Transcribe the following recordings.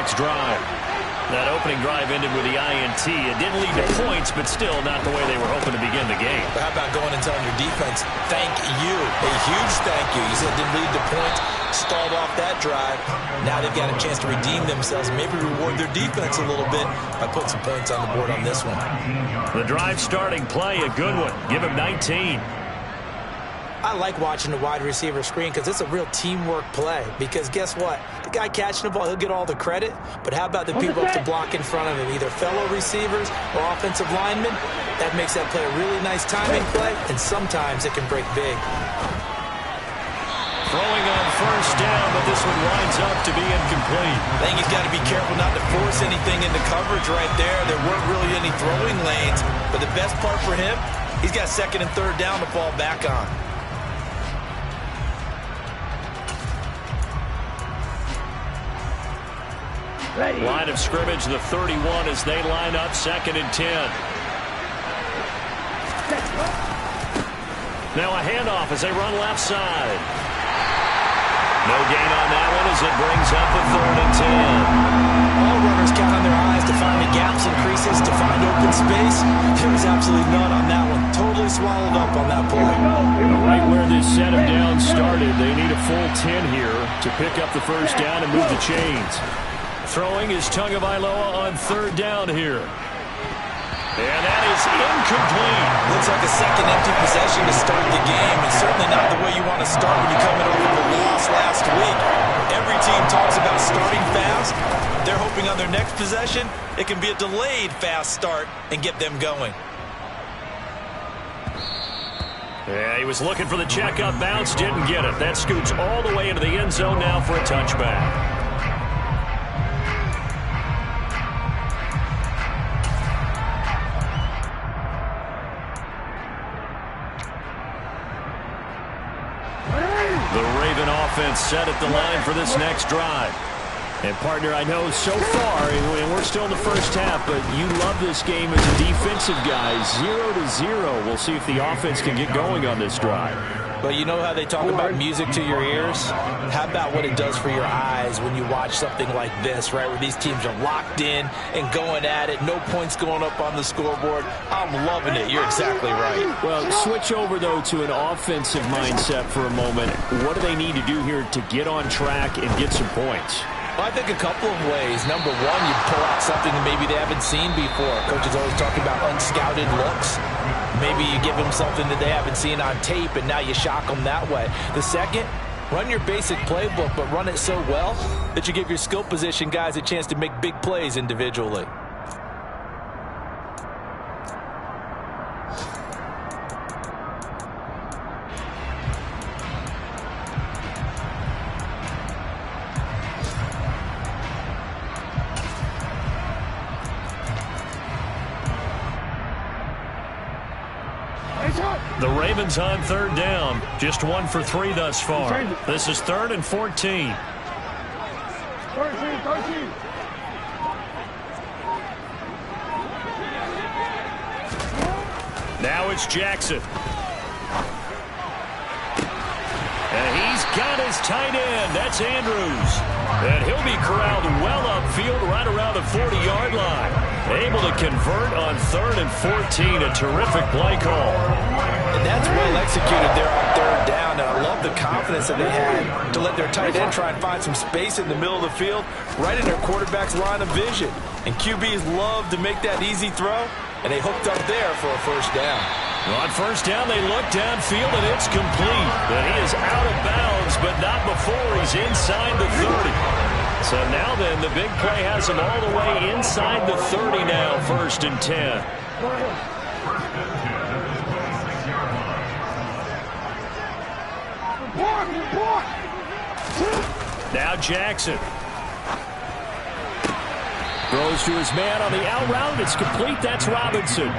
next drive. That opening drive ended with the INT. It didn't lead to points, but still not the way they were hoping to begin the game. But how about going and telling your defense, thank you, a huge thank you. You said it didn't lead to points, stalled off that drive. Now they've got a chance to redeem themselves, maybe reward their defense a little bit by putting some points on the board on this one. The drive starting play, a good one. Give him 19. I like watching the wide receiver screen because it's a real teamwork play. Because guess what? The guy catching the ball, he'll get all the credit. But how about the people up to block in front of him, either fellow receivers or offensive linemen? That makes that play a really nice timing play, and sometimes it can break big. Throwing on first down, but this one winds up to be incomplete. I think he's got to be careful not to force anything into coverage right there. There weren't really any throwing lanes. But the best part for him, he's got second and third down to fall back on. Line of scrimmage, the 31 as they line up, 2nd and 10. Now a handoff as they run left side. No gain on that one as it brings up a 3rd and 10. All runners count on their eyes to find the gaps and creases, to find open space. There was absolutely none on that one. Totally swallowed up on that play. Right where this set of down started, they need a full 10 here to pick up the first down and move the chains. Throwing is Tagovailoa on 3rd down here. And that is incomplete. Looks like a second empty possession to start the game, and certainly not the way you want to start when you come in off of a loss last week. Every team talks about starting fast. They're hoping on their next possession, it can be a delayed fast start and get them going. Yeah, he was looking for the checkup bounce, didn't get it. That scoots all the way into the end zone now for a touchback. Offense set at the line for this next drive. And partner, I know so far, and we're still in the first half, but you love this game as a defensive guy. 0-0. We'll see if the offense can get going on this drive. But you know how they talk about music to your ears? How about what it does for your eyes when you watch something like this, right, where these teams are locked in and going at it, no points going up on the scoreboard? I'm loving it. You're exactly right. Well, switch over, though, to an offensive mindset for a moment. What do they need to do here to get on track and get some points? Well, I think a couple of ways. Number one, you pull out something that maybe they haven't seen before. Coaches always talking about unscouted looks. Maybe you give them something that they haven't seen on tape, and now you shock them that way. The second, run your basic playbook, but run it so well that you give your skill position guys a chance to make big plays individually. The Ravens on 3rd down. Just 1 for 3 thus far. This is 3rd and 14. Now it's Jackson. And he's got his tight end. That's Andrews. And he'll be corralled well upfield right around the 40-yard line. Able to convert on 3rd and 14. A terrific play call. And that's well executed there on 3rd down. And I love the confidence that they had to let their tight end try and find some space in the middle of the field, right in their quarterback's line of vision. And QBs love to make that easy throw, and they hooked up there for a first down. On first down, they look downfield, and it's complete. But he is out of bounds, but not before he's inside the 30. So now then, the big play has him all the way inside the 30 now, 1st and 10. Now Jackson. Throws to his man on the out route. It's complete. That's Robinson.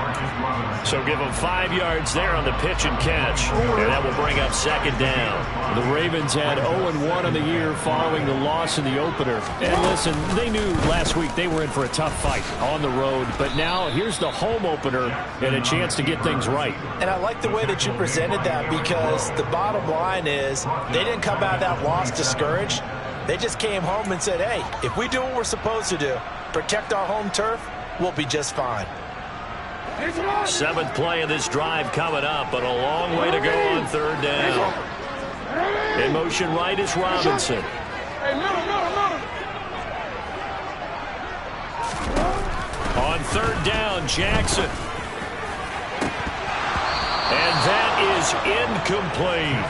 So give him 5 yards there on the pitch and catch. And that will bring up 2nd down. The Ravens had 0-1 on the year following the loss in the opener. And listen, they knew last week they were in for a tough fight on the road. But now here's the home opener and a chance to get things right. And I like the way that you presented that, because the bottom line is they didn't come out of that loss discouraged. They just came home and said, hey, if we do what we're supposed to do, protect our home turf, we'll be just fine. 7th play of this drive coming up, but a long way to go on 3rd down. In motion right is Robinson. On 3rd down, Jackson. And that is incomplete.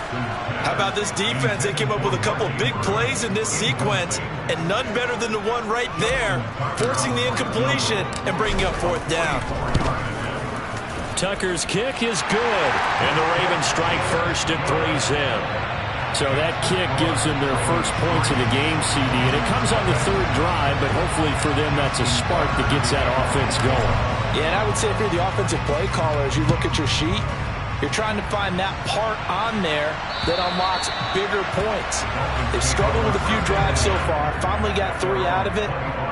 How about this defense? They came up with a couple of big plays in this sequence, and none better than the one right there, forcing the incompletion and bringing up 4th down. Tucker's kick is good, and the Ravens strike first at 3-zip. So that kick gives them their first points of the game, CD, and it comes on the 3rd drive, but hopefully for them that's a spark that gets that offense going. Yeah, and I would say if you're the offensive play caller, as you look at your sheet, you're trying to find that part on there that unlocks bigger points. They've struggled with a few drives so far, finally got 3 out of it.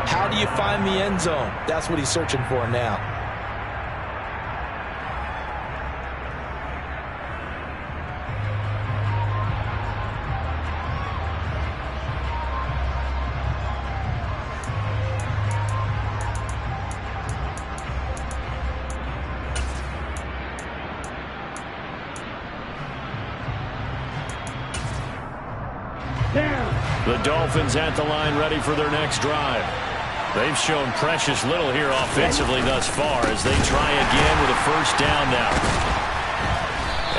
How do you find the end zone? That's what he's searching for now. The Dolphins at the line ready for their next drive. They've shown precious little here offensively thus far as they try again with a 1st down now.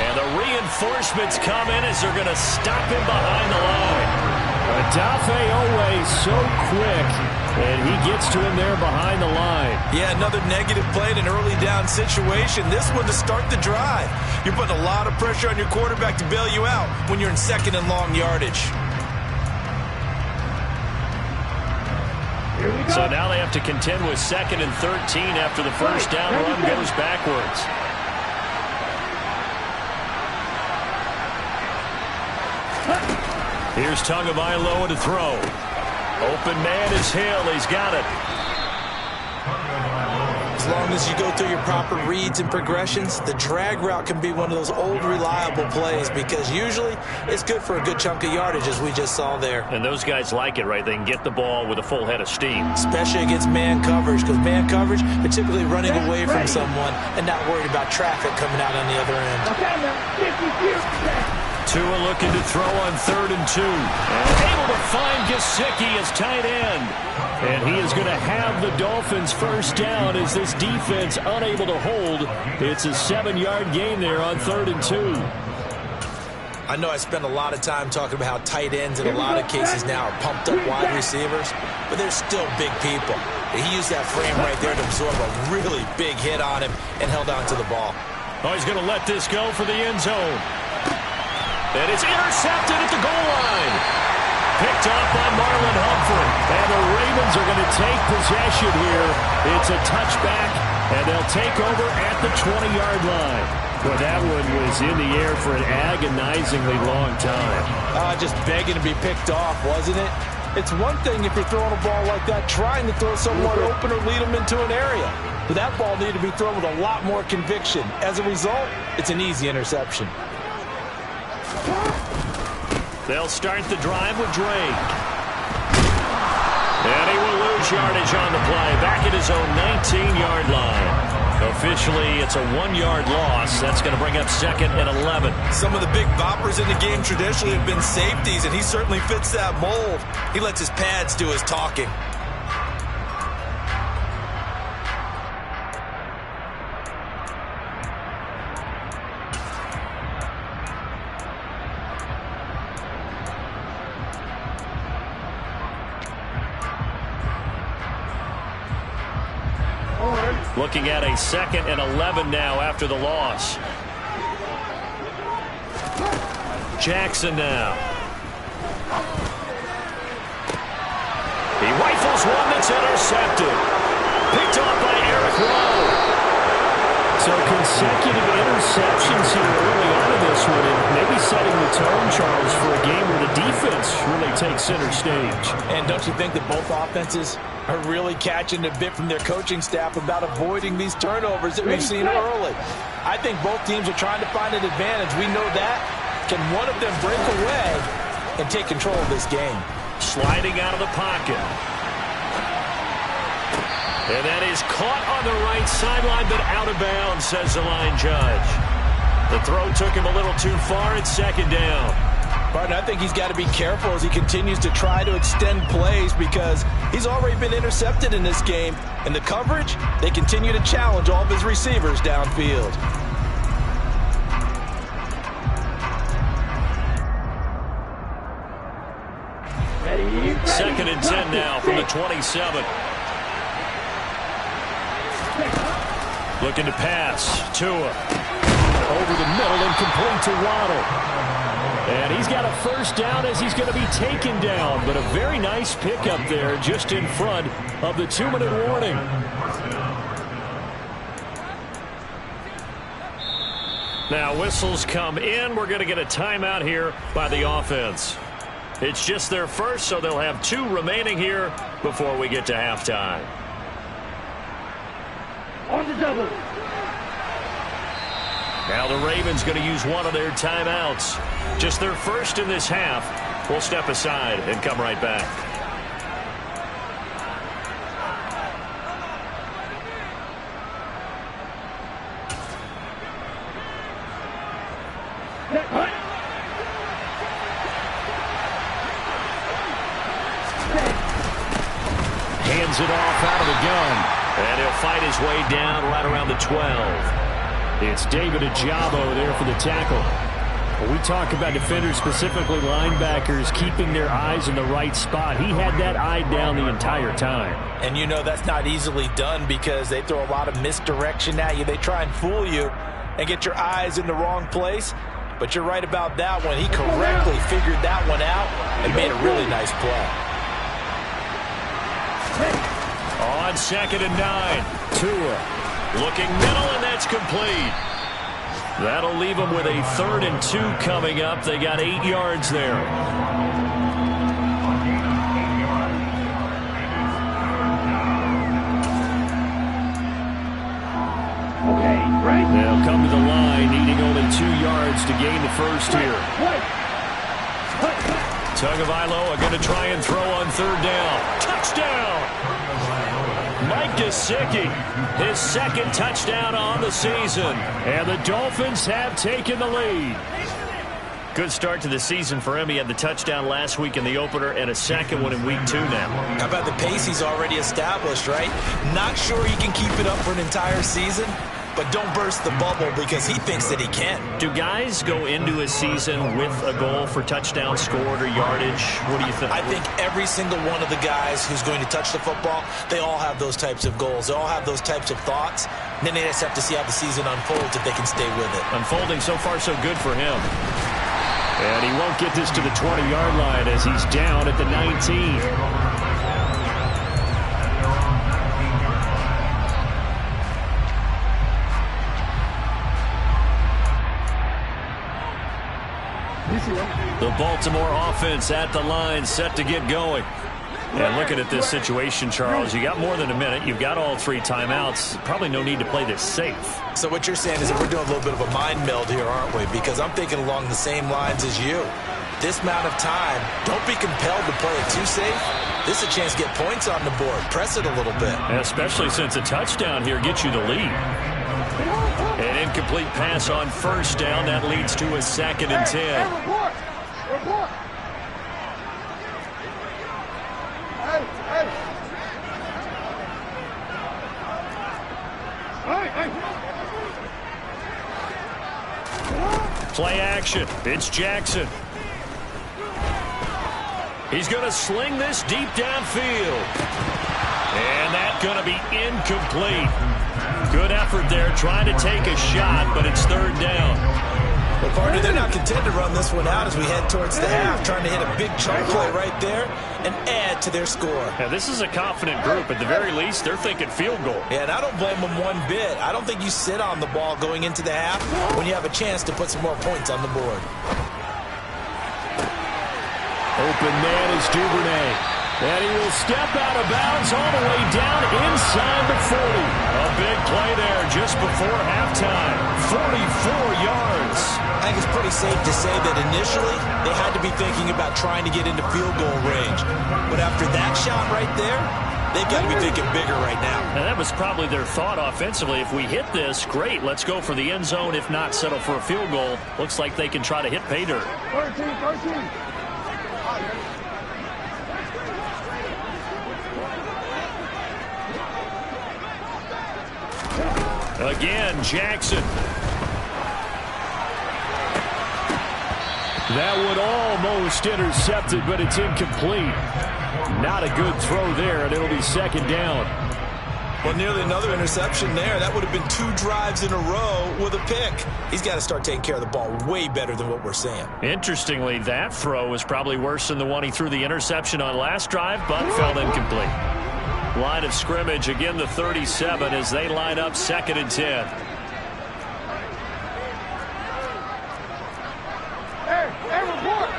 And the reinforcements come in as they're going to stop him behind the line. Adafe always so quick, and he gets to him there behind the line. Yeah, another negative play in an early down situation. This one to start the drive. You're putting a lot of pressure on your quarterback to bail you out when you're in 2nd and long yardage. So now they have to contend with 2nd and 13 after the 1st down run goes backwards. Here's Tagovailoa to throw. Open man is Hill. He's got it. As long as you go through your proper reads and progressions, the drag route can be one of those old reliable plays because usually it's good for a good chunk of yardage, as we just saw there. And those guys like it, right? They can get the ball with a full head of steam. Especially against man coverage, because man coverage, they're typically running away from someone and not worried about traffic coming out on the other end. Tua looking to throw on 3rd and 2. And able to find Gesicki as tight end. And he is going to have the Dolphins 1st down as this defense unable to hold. It's a 7-yard gain there on 3rd and 2. I know I spend a lot of time talking about how tight ends in a lot of cases now are pumped up wide receivers, but they're still big people. He used that frame right there to absorb a really big hit on him and held on to the ball. Oh, he's going to let this go for the end zone. And it's intercepted at the goal line. Picked up by Marlon Humphrey. And the Ravens are going to take possession here. It's a touchback, and they'll take over at the 20-yard line. Well, that one was in the air for an agonizingly long time. Just begging to be picked off, wasn't it? It's one thing if you're throwing a ball like that, trying to throw someone open or lead them into an area. But that ball needed to be thrown with a lot more conviction. As a result, it's an easy interception. They'll start the drive with Drake. And he will lose yardage on the play. Back at his own 19-yard line. Officially, it's a 1-yard loss. That's going to bring up 2nd and 11. Some of the big boppers in the game traditionally have been safeties, and he certainly fits that mold. He lets his pads do his talking. Looking at a 2nd and 11 now after the loss. Jackson now. He rifles one that's intercepted. Picked off by Eric Rowe. So consecutive interceptions here early on in this one, and maybe setting the tone, Charles, for a game where the defense really takes center stage. And don't you think that both offenses are really catching a bit from their coaching staff about avoiding these turnovers that we've seen early? I think both teams are trying to find an advantage. We know that. Can one of them break away and take control of this game? Sliding out of the pocket. And that is caught on the right sideline, but out of bounds, says the line judge. The throw took him a little too far. It's second down. Barton, I think he's got to be careful as he continues to try to extend plays because he's already been intercepted in this game. And the coverage, they continue to challenge all of his receivers downfield. Second and 10 now from the 27. Looking to pass. Tua. Over the middle and complete to Waddle. And he's got a first down as he's going to be taken down. But a very nice pickup there just in front of the 2-minute warning. Now whistles come in. We're going to get a timeout here by the offense. It's just their first, so they'll have 2 remaining here before we get to halftime. On the double. Now the Ravens going to use one of their timeouts. Just their first in this half. We'll step aside and come right back. Hands it off out of the gun. And he'll fight his way down right around the 12. It's David Ojabo there for the tackle. When we talk about defenders, specifically linebackers, keeping their eyes in the right spot, he had that eye down the entire time. And you know that's not easily done because they throw a lot of misdirection at you. They try and fool you and get your eyes in the wrong place. But you're right about that one. He correctly figured that one out and made a really nice play. On second and 9, Tua looking middle, and that's complete. That'll leave them with a 3rd and 2 coming up. They got 8 yards there. They'll come to the line, needing only 2 yards to gain the first here. Tagovailoa going to try and throw on 3rd down. Touchdown! Mike Gesicki, his 2nd touchdown on the season. And the Dolphins have taken the lead. Good start to the season for him. He had the touchdown last week in the opener and a 2nd one in week 2 now. How about the pace he's already established, right? Not sure he can keep it up for an entire season, but don't burst the bubble because he thinks that he can. Do guys go into a season with a goal for touchdown scored or yardage? What do you think? I think every single one of the guys who's going to touch the football, they all have those types of goals. They all have those types of thoughts. And then they just have to see how the season unfolds if they can stay with it. Unfolding so far so good for him. And he won't get this to the 20-yard line as he's down at the 19. The Baltimore offense at the line, set to get going. And looking at this situation, Charles, you got more than a minute. You've got all 3 timeouts. Probably no need to play this safe. So what you're saying is that we're doing a little bit of a mind meld here, aren't we? Because I'm thinking along the same lines as you. This amount of time, don't be compelled to play it too safe. This is a chance to get points on the board. Press it a little bit. Especially since a touchdown here gets you the lead. An incomplete pass on 1st down. That leads to a 2nd and 10. Report. Play action. It's Jackson. He's going to sling this deep downfield. And that's going to be incomplete. Good effort there trying to take a shot, but it's 3rd down. Well, partner, they're not content to run this one out as we head towards the half, trying to hit a big chunk play right there and add to their score. Now, this is a confident group. At the very least, they're thinking field goal. Yeah, and I don't blame them one bit. I don't think you sit on the ball going into the half when you have a chance to put some more points on the board. Open man is Duvernay. And he will step out of bounds all the way down inside the 40. A big play there just before halftime. 44 yards. I think it's pretty safe to say that initially they had to be thinking about trying to get into field goal range. But after that shot right there, they've got to be thinking bigger right now. And that was probably their thought offensively. If we hit this, great, let's go for the end zone. If not, settle for a field goal. Looks like they can try to hit pay dirt. 13. Again, Jackson. That would almost intercept it, but it's incomplete. Not a good throw there, and it'll be second down. Well, nearly another interception there. That would have been 2 drives in a row with a pick. He's got to start taking care of the ball way better than what we're seeing. Interestingly, that throw was probably worse than the one he threw the interception on last drive, but fell incomplete. Line of scrimmage, again the 37 as they line up 2nd and 10. Hey, report.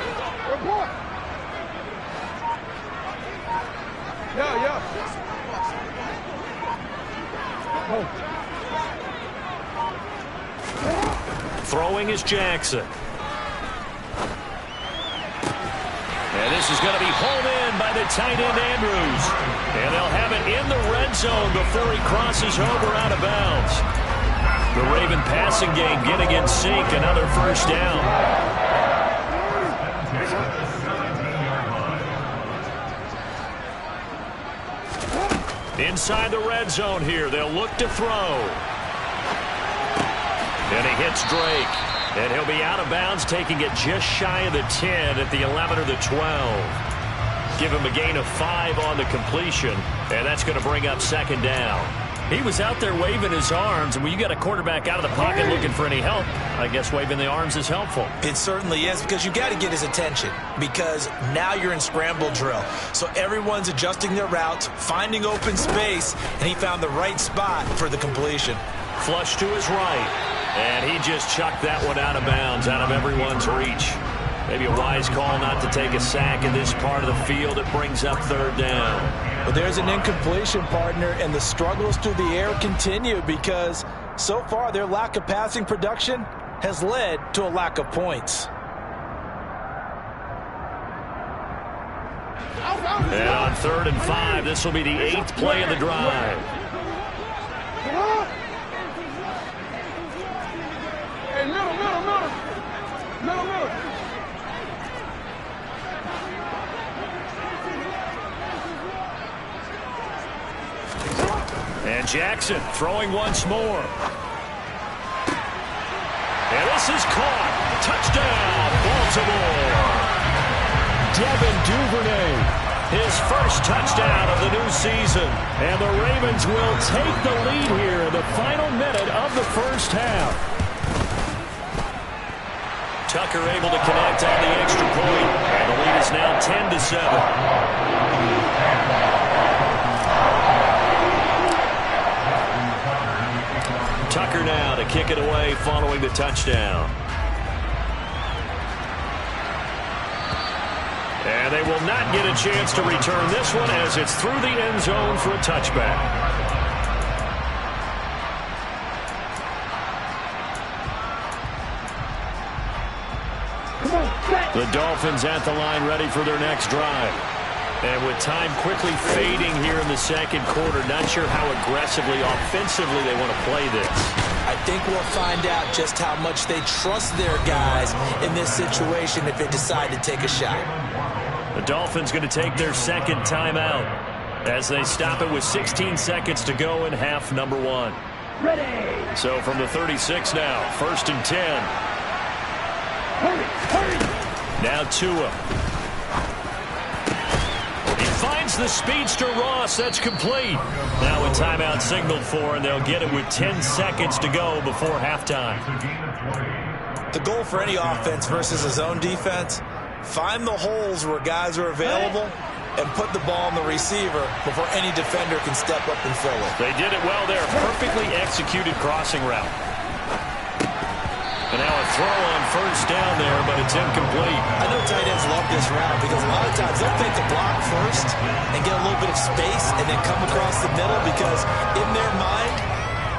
Yeah. Throwing is Jackson. And this is going to be pulled in by the tight end Andrews. And they'll have it in the red zone before he crosses over out of bounds. The Raven passing game getting in sync. Another first down. Inside the red zone here. They'll look to throw. And he hits Drake. And he'll be out of bounds, taking it just shy of the 10 at the 11 or the 12. Give him a gain of 5 on the completion, and that's going to bring up 2nd down. He was out there waving his arms, and when you got a quarterback out of the pocket looking for any help, I guess waving the arms is helpful. It certainly is, because you got to get his attention, because now you're in scramble drill. So everyone's adjusting their routes, finding open space, and he found the right spot for the completion. Flush to his right. And he just chucked that one out of bounds, out of everyone's reach. Maybe a wise call not to take a sack in this part of the field. It brings up 3rd down. Well, there's an incompletion, partner, and the struggles through the air continue because so far their lack of passing production has led to a lack of points. And on 3rd and 5, this will be the 8th play of the drive. Middle. And Jackson throwing once more. And this is caught. Touchdown, Baltimore. Devin Duvernay, his first touchdown of the new season. And the Ravens will take the lead here in the final minute of the first half. Tucker able to connect on the extra point. And the lead is now 10-7. Tucker now to kick it away following the touchdown. And they will not get a chance to return this one as it's through the end zone for a touchback. The Dolphins at the line ready for their next drive. And with time quickly fading here in the 2nd quarter, not sure how aggressively, offensively they want to play this. I think we'll find out just how much they trust their guys in this situation if they decide to take a shot. The Dolphins going to take their 2nd timeout as they stop it with 16 seconds to go in half number 1. Ready. So from the 36 now, 1st and 10. Hurry. Now Tua. He finds the speedster Ross. That's complete. Now a timeout signaled for, and they'll get it with 10 seconds to go before halftime. The goal for any offense versus a zone defense, find the holes where guys are available and put the ball on the receiver before any defender can step up and fill it. They did it well there. Perfectly executed crossing route. And now a throw on first down there, but it's incomplete. I know tight ends love this route because a lot of times they'll take the block first and get a little bit of space and then come across the middle because in their mind,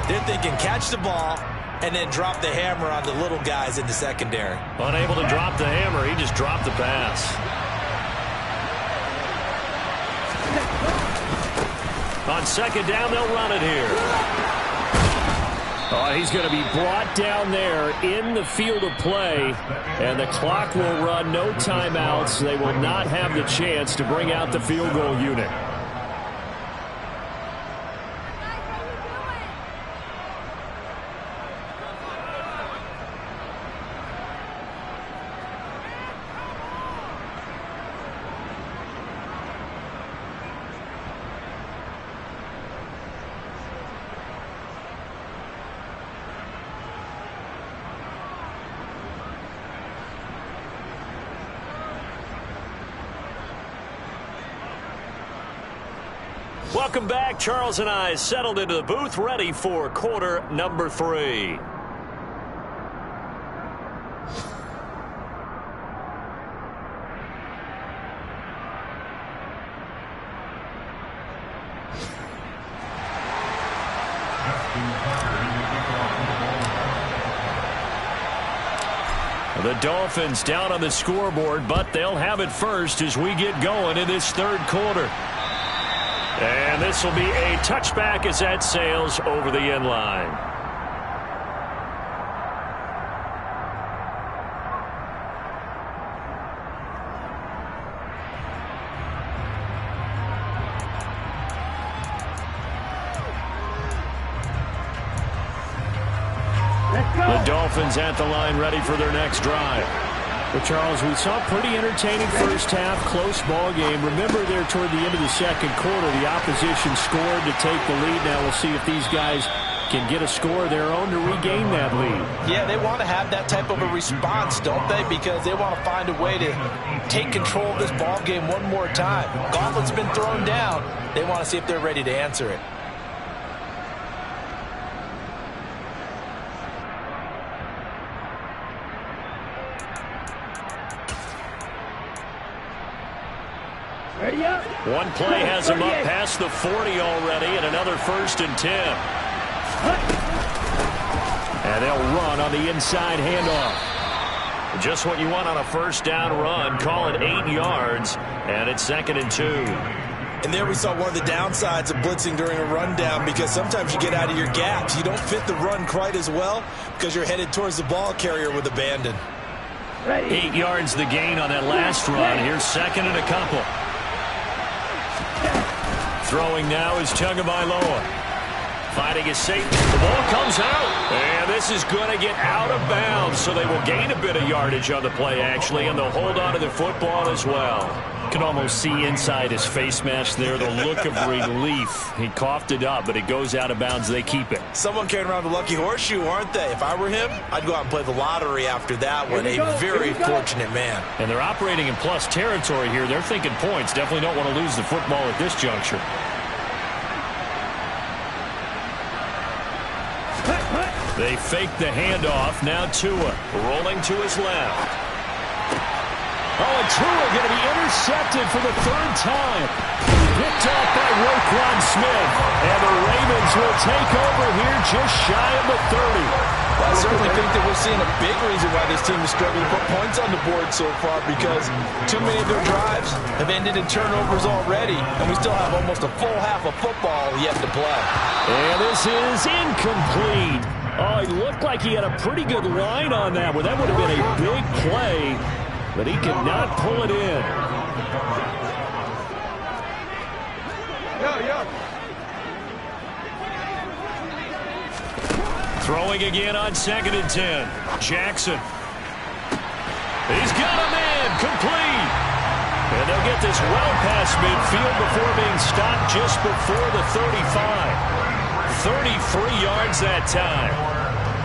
they're thinking catch the ball and then drop the hammer on the little guys in the secondary. Unable to drop the hammer, he just dropped the pass. On second down, they'll run it here. Oh, he's going to be brought down there in the field of play, and the clock will run, no timeouts. They will not have the chance to bring out the field goal unit. Welcome back. Charles and I settled into the booth, ready for quarter number 3. The Dolphins down on the scoreboard, but they'll have it first as we get going in this third quarter. And this will be a touchback as that sails over the end line. The Dolphins at the line ready for their next drive. Well, Charles, we saw a pretty entertaining first half, close ball game. Remember there toward the end of the second quarter, the opposition scored to take the lead. Now we'll see if these guys can get a score of their own to regain that lead. Yeah, they want to have that type of a response, don't they? Because they want to find a way to take control of this ball game one more time. Gauntlet's been thrown down. They want to see if they're ready to answer it. One play has him up past the 40 already, and another 1st and 10. And they'll run on the inside handoff. Just what you want on a first down run. Call it 8 yards, and it's 2nd and 2. And there we saw one of the downsides of blitzing during a rundown because sometimes you get out of your gaps. You don't fit the run quite as well because you're headed towards the ball carrier with abandon. 8 yards the gain on that last run. Here's 2nd and a couple. Throwing now is Tagovailoa. Finding his safety. The ball comes out. And this is going to get out of bounds. So they will gain a bit of yardage on the play, actually. And they'll hold on to the football as well. Can almost see inside his face mask there the look of relief. He coughed it up, but it goes out of bounds. They keep it. Someone carrying around the lucky horseshoe, aren't they? If I were him, I'd go out and play the lottery after that one. A very fortunate man. And they're operating in plus territory here. They're thinking points. Definitely don't want to lose the football at this juncture. They fake the handoff. Now Tua rolling to his left. Oh, and Tua going to be intercepted for the 3rd time. Picked off by Roquan Smith. And the Ravens will take over here just shy of the 30. I certainly think that we're seeing a big reason why this team is struggling to put points on the board so far because too many of their drives have ended in turnovers already, and we still have almost a full half of football yet to play. And this is incomplete. Oh, it looked like he had a pretty good line on that one. That would have been a big play, but he could not pull it in. Throwing again on 2nd and 10. Jackson. He's got a man. Complete. And they'll get this well past midfield before being stopped just before the 35. 33 yards that time.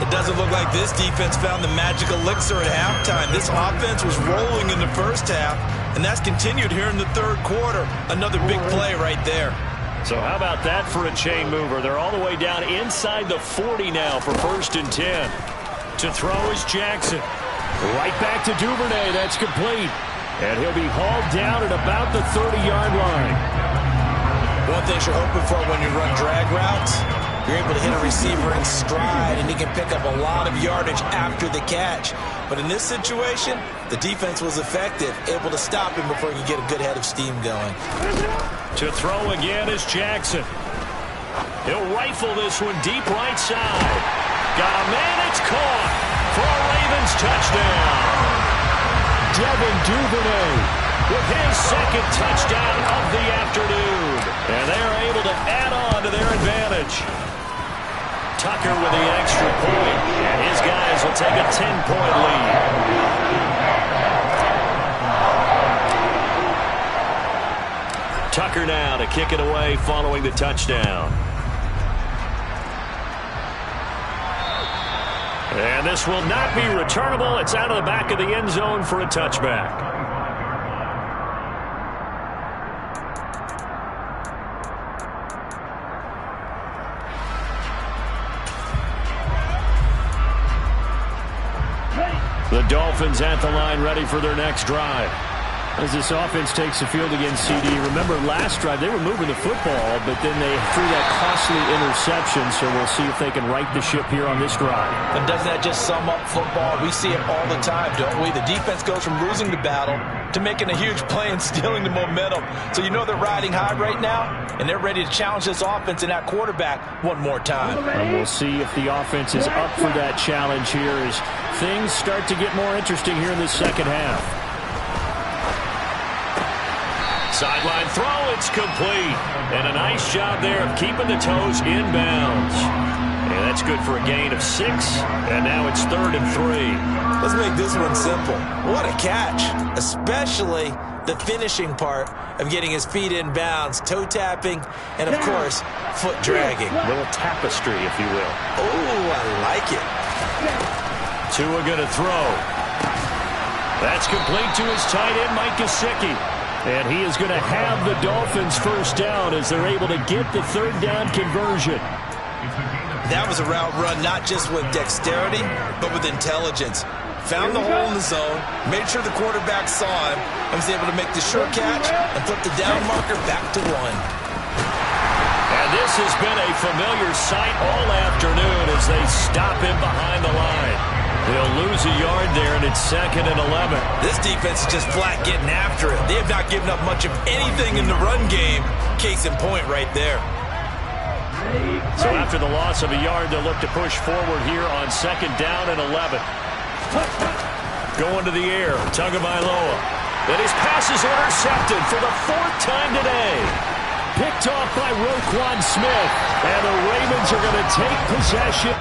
It doesn't look like this defense found the magic elixir at halftime. This offense was rolling in the first half, and that's continued here in the third quarter. Another big play right there. So how about that for a chain mover? They're all the way down inside the 40 now for 1st and 10. To throw is Jackson. Right back to Duvernay. That's complete. And he'll be hauled down at about the 30-yard line. One thing you're hoping for when you run drag routes, you're able to hit a receiver in stride, and he can pick up a lot of yardage after the catch. But in this situation, the defense was effective, able to stop him before he could get a good head of steam going. To throw again is Jackson. He'll rifle this one deep right side. Got a man, it's caught for a Ravens touchdown. Devin Duvernay with his second touchdown of the afternoon. And they're able to add on to their advantage. Tucker with the extra point, and his guys will take a 10-point lead. Tucker now to kick it away following the touchdown. And this will not be returnable. It's out of the back of the end zone for a touchback. The Dolphins at the line, ready for their next drive. As this offense takes the field against CD, remember last drive they were moving the football, but then they threw that costly interception, so we'll see if they can right the ship here on this drive. But doesn't that just sum up football? We see it all the time, don't we? The defense goes from losing the battle to making a huge play and stealing the momentum. So you know they're riding high right now, and they're ready to challenge this offense and that quarterback one more time. And we'll see if the offense is up for that challenge here as things start to get more interesting here in the second half. Sideline throw, it's complete. And a nice job there of keeping the toes in bounds. And that's good for a gain of 6. And now it's 3rd and 3. Let's make this one simple. What a catch, especially the finishing part of getting his feet in bounds, toe tapping, and of course, foot dragging. A little tapestry, if you will. Oh, I like it. Tua gonna throw. That's complete to his tight end, Mike Gesicki. And he is going to have the Dolphins first down as they're able to get the 3rd down conversion. That was a route run not just with dexterity, but with intelligence. Found the hole in the zone, made sure the quarterback saw him, and was able to make the short catch and flip the down marker back to 1. And this has been a familiar sight all afternoon as they stop him behind the line. They'll lose a yard there, and it's 2nd and 11. This defense is just flat getting after it. They have not given up much of anything in the run game. Case in point right there. So after the loss of a yard, they'll look to push forward here on 2nd down and 11. Going to the air, Tagovailoa. And his pass is intercepted for the 4th time today. Picked off by Roquan Smith. And the Ravens are going to take possession.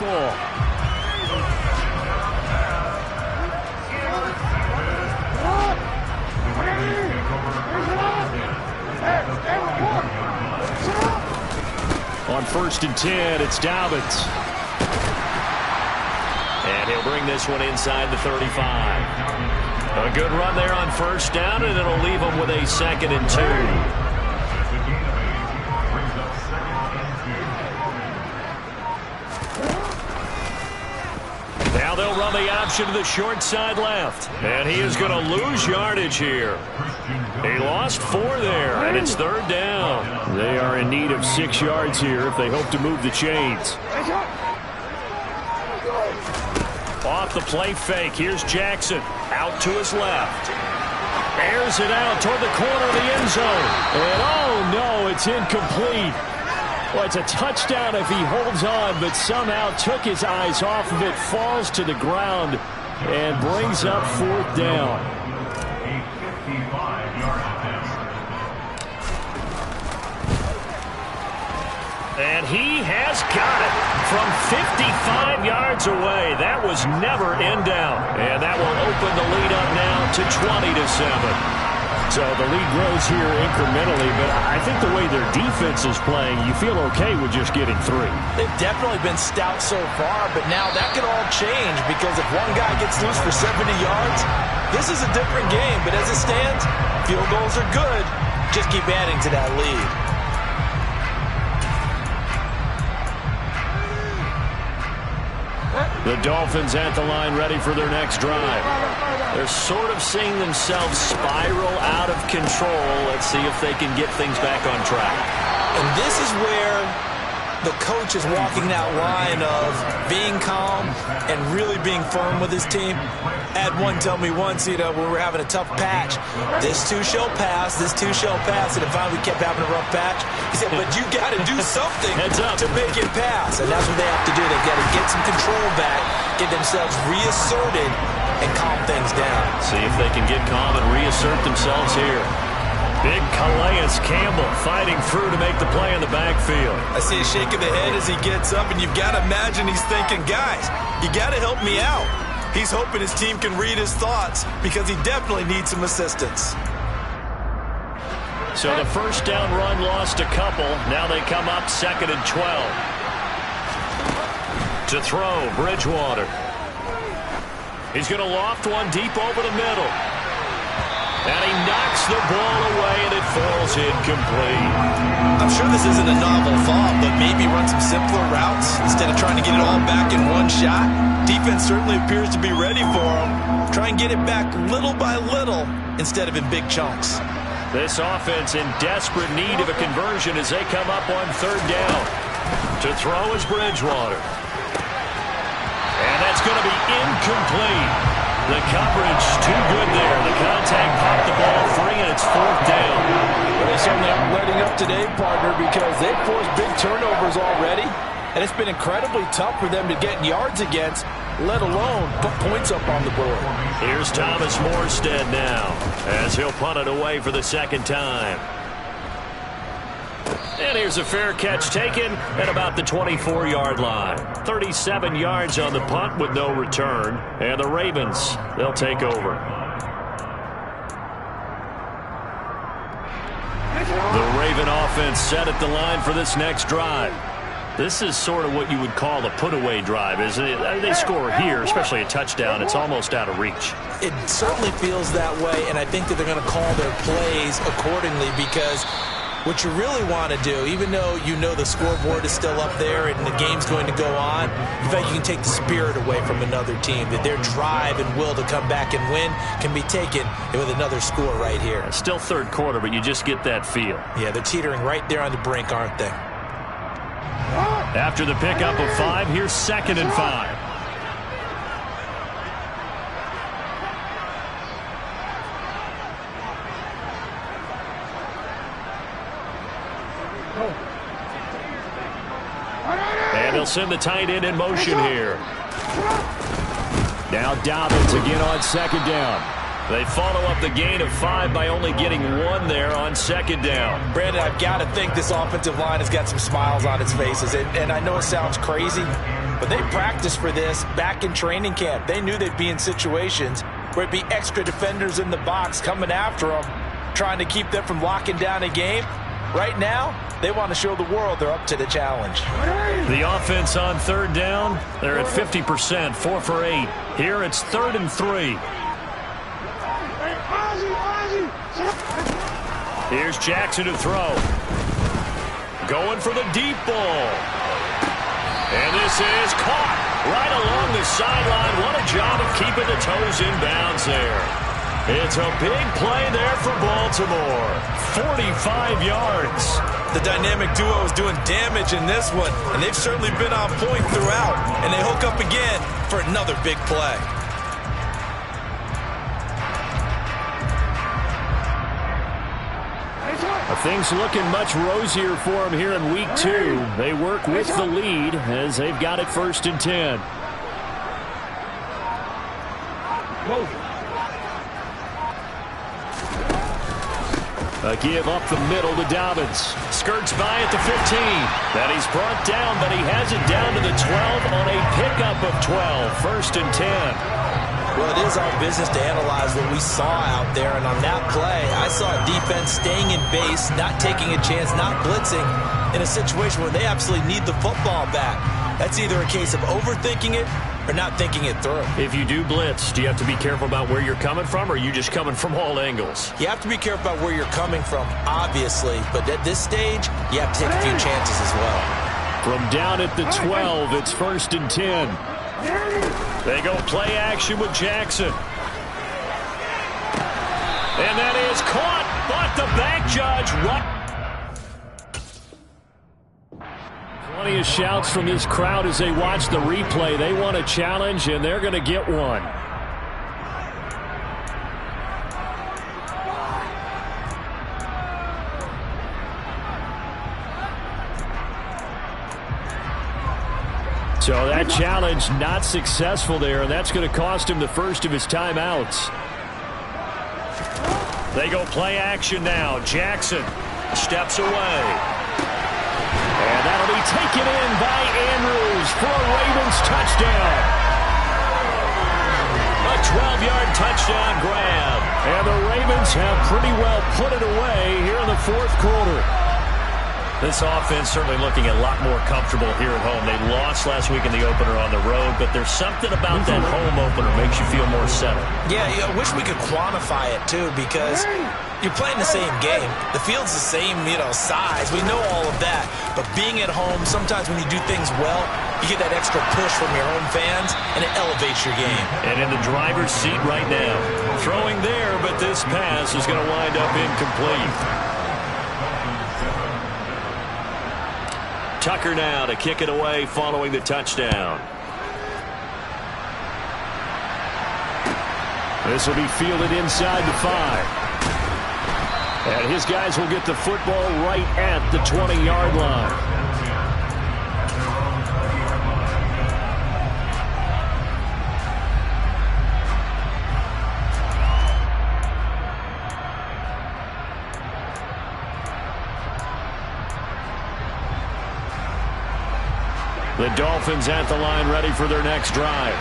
Ball. On 1st and 10, it's Dobbins. And he'll bring this one inside the 35. A good run there on 1st down, and it'll leave him with a 2nd and 2. Now they'll run the option to the short side left. And he is going to lose yardage here. He lost 4 there, and it's 3rd down. They are in need of 6 yards here if they hope to move the chains. Off the play fake, here's Jackson. Out to his left. Airs it out toward the corner of the end zone. And oh no, it's incomplete. Well, it's a touchdown if he holds on, but somehow took his eyes off of it, falls to the ground, and brings up 4th down. And he has got it from 55 yards away. That was never in doubt. And that will open the lead up now to 20-7. So the lead grows here incrementally, but I think the way their defense is playing, you feel okay with just getting 3. They've definitely been stout so far, but now that could all change because if one guy gets loose for 70 yards, This is a different game, but as it stands, field goals are good. Just keep adding to that lead. The Dolphins at the line ready for their next drive. They're sort of seeing themselves spiral out of control. Let's see if they can get things back on track. And this is where the coach is walking that line of being calm and really being firm with his team. I had one tell me once, when we were having a tough patch, this too shall pass, this too shall pass, and finally we kept having a rough patch. He said, but you got to do something to make it pass, and that's what they have to do. They've got to get some control back, get themselves reasserted, and calm things down. See if they can get calm and reassert themselves here. Big Calais Campbell fighting through to make the play in the backfield. I see a shake of the head as he gets up, and you've got to imagine he's thinking, guys, you got to help me out. He's hoping his team can read his thoughts because he definitely needs some assistance. So the first down run lost a couple. Now they come up 2nd and 12. To throw, Bridgewater. He's going to loft one deep over the middle. And he knocks the ball away, and it falls incomplete. I'm sure this isn't a novel thought, but maybe run some simpler routes instead of trying to get it all back in one shot. Defense certainly appears to be ready for him. Try and get it back little by little instead of in big chunks. This offense in desperate need of a conversion as they come up on 3rd down. To throw is Bridgewater. And that's going to be incomplete. The coverage too good there. The contact popped the ball free, and it's 4th down. Well, they certainly aren't letting up today, partner, because they've forced big turnovers already, and it's been incredibly tough for them to get yards against, let alone put points up on the board. Here's Thomas Morstead now as he'll punt it away for the 2nd time. And here's a fair catch taken at about the 24-yard line. 37 yards on the punt with no return. And the Ravens, they'll take over. The Raven offense set at the line for this next drive. This is sort of what you would call a put-away drive, isn't it? They score here, especially a touchdown. It's almost out of reach. It certainly feels that way, and I think that they're going to call their plays accordingly because what you really want to do, even though you know the scoreboard is still up there and the game's going to go on, you feel like you can take the spirit away from another team, that their drive and will to come back and win can be taken with another score right here. Still 3rd quarter, but you just get that feel. Yeah, they're teetering right there on the brink, aren't they? After the pickup of 5, here's 2nd and 5. And he'll send the tight end in motion here. Now Dobbins again on 2nd down. They follow up the gain of 5 by only getting 1 there on 2nd down. Brandon, I've got to think this offensive line has got some smiles on its faces. And I know it sounds crazy, but they practiced for this back in training camp. They knew they'd be in situations where it'd be extra defenders in the box coming after them, trying to keep them from locking down a game. Right now, they want to show the world they're up to the challenge. The offense on 3rd down, they're at 50%, 4 for 8. Here it's 3rd and 3. Here's Jackson to throw. Going for the deep ball. And this is caught right along the sideline. What a job of keeping the toes in bounds there. It's a big play there for Baltimore. 45 yards. The dynamic duo is doing damage in this one, and they've certainly been on point throughout, and they hook up again for another big play. Things looking much rosier for them here in week 2. They work with the lead as they've got it 1st and 10. A give up the middle to Dobbins. Skirts by at the 15. Then he's brought down, but he has it down to the 12 on a pickup of 12. 1st and 10. Well, it is our business to analyze what we saw out there, and on that play, I saw a defense staying in base, not taking a chance, not blitzing in a situation where they absolutely need the football back. That's either a case of overthinking it or not thinking it through. If you do blitz, do you have to be careful about where you're coming from, or are you just coming from all angles? You have to be careful about where you're coming from, obviously, but at this stage, you have to take a few chances as well. From down at the 12, it's 1st and 10. They go play action with Jackson. And that is caught, but the back judge. Plenty of shouts from this crowd as they watch the replay. They want a challenge, and they're going to get one. So that challenge not successful there, and that's going to cost him the first of his timeouts. They go play action now. Jackson steps away. And that'll be taken in by Andrews for a Ravens touchdown. A 12-yard touchdown grab. And the Ravens have pretty well put it away here in the 4th quarter. This offense certainly looking a lot more comfortable here at home. They lost last week in the opener on the road, but there's something about that home opener makes you feel more settled. Yeah, I wish we could quantify it, too, because you're playing the same game. The field's the same, size. We know all of that. But being at home, sometimes when you do things well, you get that extra push from your home fans, and it elevates your game. And in the driver's seat right now. Throwing there, but this pass is going to wind up incomplete. Tucker now to kick it away following the touchdown. This will be fielded inside the 5. And his guys will get the football right at the 20-yard line. The Dolphins at the line ready for their next drive.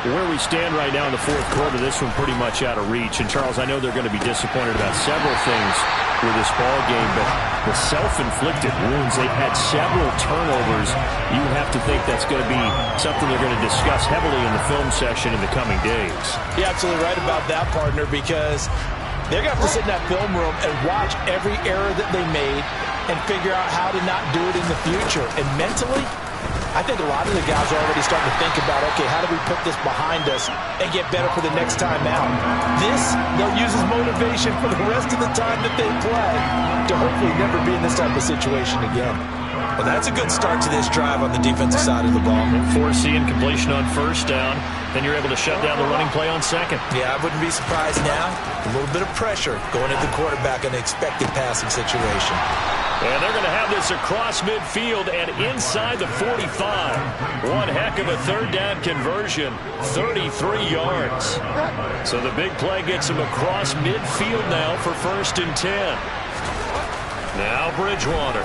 Where we stand right now in the 4th quarter, this one pretty much out of reach. And, Charles, I know they're going to be disappointed about several things with this ball game, but the self-inflicted wounds, they've had several turnovers. You have to think that's going to be something they're going to discuss heavily in the film session in the coming days. You're absolutely right about that, partner, because they're going to have to sit in that film room and watch every error that they made and figure out how to not do it in the future. And mentally, I think a lot of the guys are already starting to think about, okay, how do we put this behind us and get better for the next time out? This, they'll use as motivation for the rest of the time that they play to hopefully never be in this type of situation again. Well, that's a good start to this drive on the defensive side of the ball. Forcing completion on 1st down. Then you're able to shut down the running play on 2nd. Yeah, I wouldn't be surprised now. A little bit of pressure going at the quarterback in an expected passing situation. And they're going to have this across midfield and inside the 45. One heck of a 3rd down conversion, 33 yards. So the big play gets him across midfield now for 1st and 10. Now Bridgewater.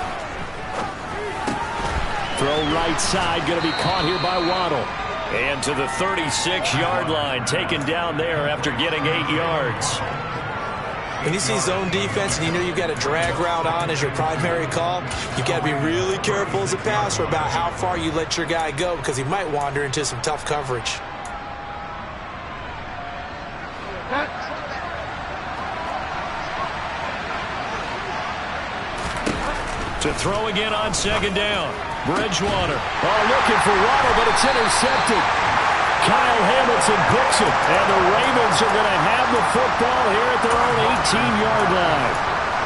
Throw right side, going to be caught here by Waddle. And to the 36-yard line, taken down there after getting 8 yards. When you see zone defense and you know you've got a drag route on as your primary call, you've got to be really careful as a passer about how far you let your guy go because he might wander into some tough coverage. To throw again on 2nd down. Bridgewater. Looking for Waddle, but it's intercepted. Kyle Hamilton picks it, and the Ravens are going to have the football here at their own 18-yard line.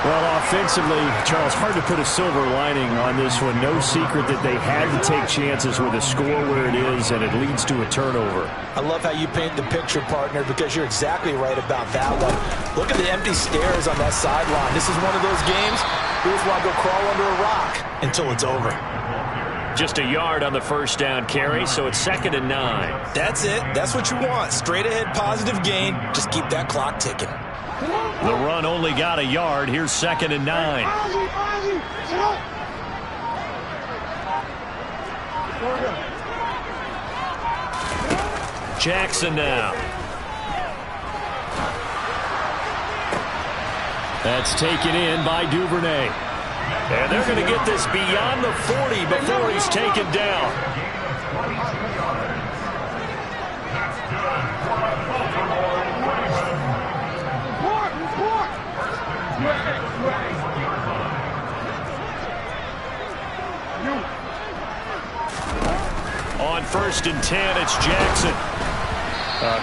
Well, offensively, Charles, hard to put a silver lining on this one. No secret that they had to take chances with a score where it is, and it leads to a turnover. I love how you paint the picture, partner, because you're exactly right about that one. Look at the empty stairs on that sideline. This is one of those games you just want to go crawl under a rock until it's over. Just a yard on the 1st down carry, so it's 2nd and 9. That's it. That's what you want. Straight ahead positive gain. Just keep that clock ticking. The run only got a yard. Here's 2nd and 9. Jackson now. That's taken in by Duvernay. And they're going to get this beyond the 40 before he's taken down. On 1st and 10, it's Jackson.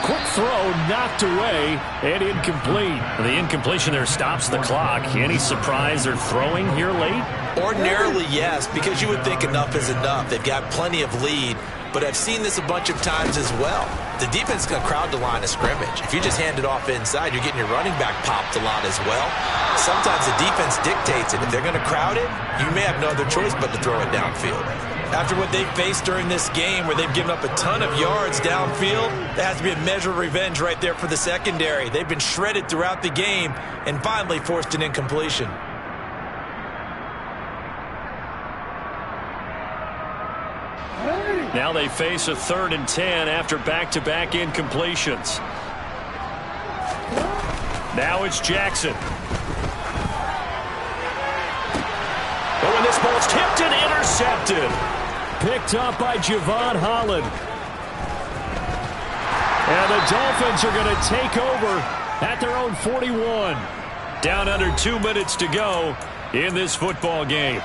Quick throw, knocked away, and incomplete. The incompletion there stops the clock. Any surprise they're throwing here late? Ordinarily, yes, because you would think enough is enough. They've got plenty of lead, but I've seen this a bunch of times as well. The defense is going to crowd the line of scrimmage. If you just hand it off inside, you're getting your running back popped a lot as well. Sometimes the defense dictates it. If they're going to crowd it, you may have no other choice but to throw it downfield. After what they've faced during this game where they've given up a ton of yards downfield, there has to be a measure of revenge right there for the secondary. They've been shredded throughout the game and finally forced an incompletion. Now they face a 3rd and 10 after back-to-back incompletions. Now it's Jackson. Oh, and this ball's tipped and intercepted. Picked up by Javon Holland. And the Dolphins are going to take over at their own 41. Down under 2 minutes to go in this football game.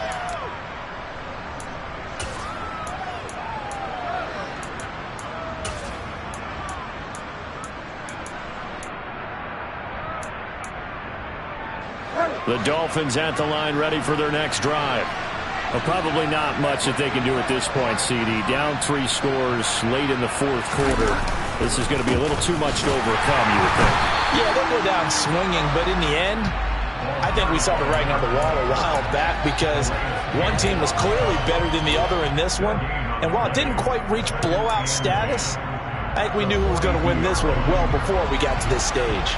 The Dolphins at the line ready for their next drive. Well, probably not much that they can do at this point, CD. Down 3 scores late in the 4th quarter. This is going to be a little too much to overcome, you would think. Yeah, they'll go down swinging, but in the end, I think we saw the writing on the wall a while back because one team was clearly better than the other in this one. And while it didn't quite reach blowout status, I think we knew who was going to win this one well before we got to this stage.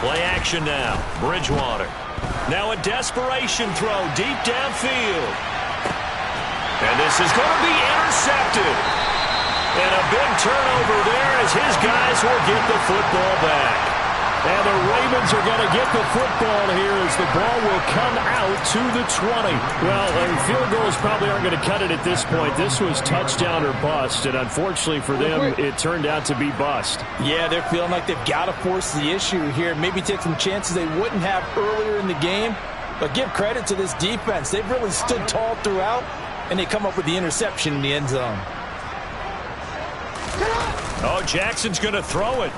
Play action now. Bridgewater. Now a desperation throw deep downfield. And this is going to be intercepted. And a big turnover there as his guys will get the football back. And the Ravens are going to get the football here as the ball will come out to the 20. Well, field goals probably aren't going to cut it at this point. This was touchdown or bust, and unfortunately for them, it turned out to be bust. Yeah, they're feeling like they've got to force the issue here. Maybe take some chances they wouldn't have earlier in the game. But give credit to this defense. They've really stood tall throughout, and they come up with the interception in the end zone. Oh, Jackson's going to throw it.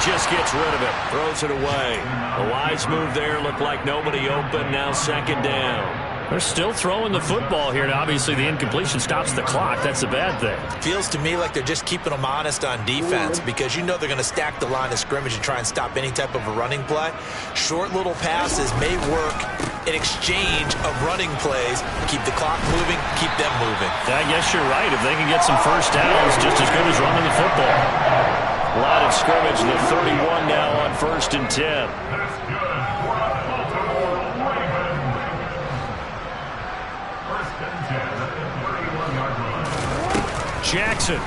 Just gets rid of it, throws it away. A wise move there, looked like nobody open, now 2nd down. They're still throwing the football here, and obviously the incompletion stops the clock. That's a bad thing. Feels to me like they're just keeping them honest on defense because you know they're going to stack the line of scrimmage and try and stop any type of a running play. Short little passes may work in exchange of running plays. Keep the clock moving, keep them moving. I guess you're right. If they can get some first downs, just as good as running the football. Line of scrimmage, the 31 now on 1st and 10. Jackson.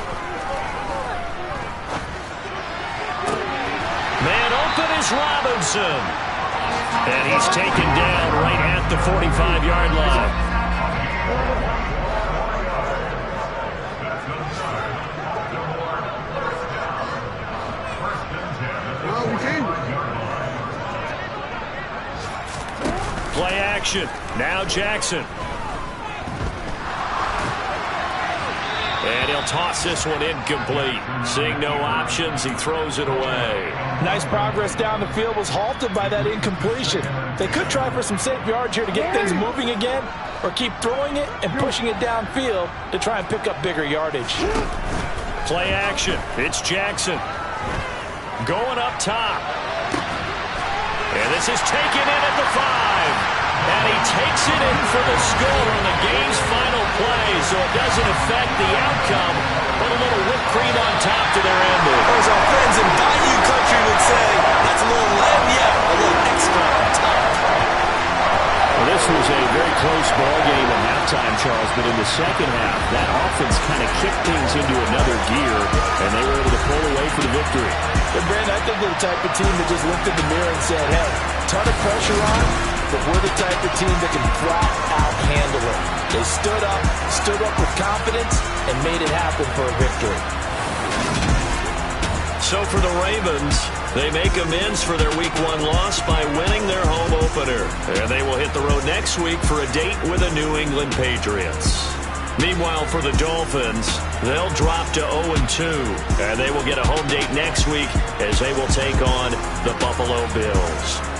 Man open is Robinson. And he's taken down right at the 45-yard line. Play action. Now Jackson. And he'll toss this one incomplete. Seeing no options, he throws it away. Nice progress down the field was halted by that incompletion. They could try for some safe yards here to get things moving again, or keep throwing it and pushing it downfield to try and pick up bigger yardage. Play action. It's Jackson. Going up top. And this is taken in at the 5. And he takes it in for the score on the game's final play, so it doesn't affect the outcome, but a little whipped cream on top to their ending. As our friends in Bayou Country would say, that's a little lamb, yeah, a little extra on top. Well, this was a very close ball game at halftime, Charles, but in the second half, that offense kind of kicked things into another gear, and they were able to pull away for the victory. But, Brandon, I think they're the type of team that just looked in the mirror and said, hey, ton of pressure on, but we're the type of team that can flat out handle it. They stood up with confidence, and made it happen for a victory. So for the Ravens, they make amends for their Week 1 loss by winning their home opener. And they will hit the road next week for a date with the New England Patriots. Meanwhile, for the Dolphins, they'll drop to 0-2. And they will get a home date next week as they will take on the Buffalo Bills.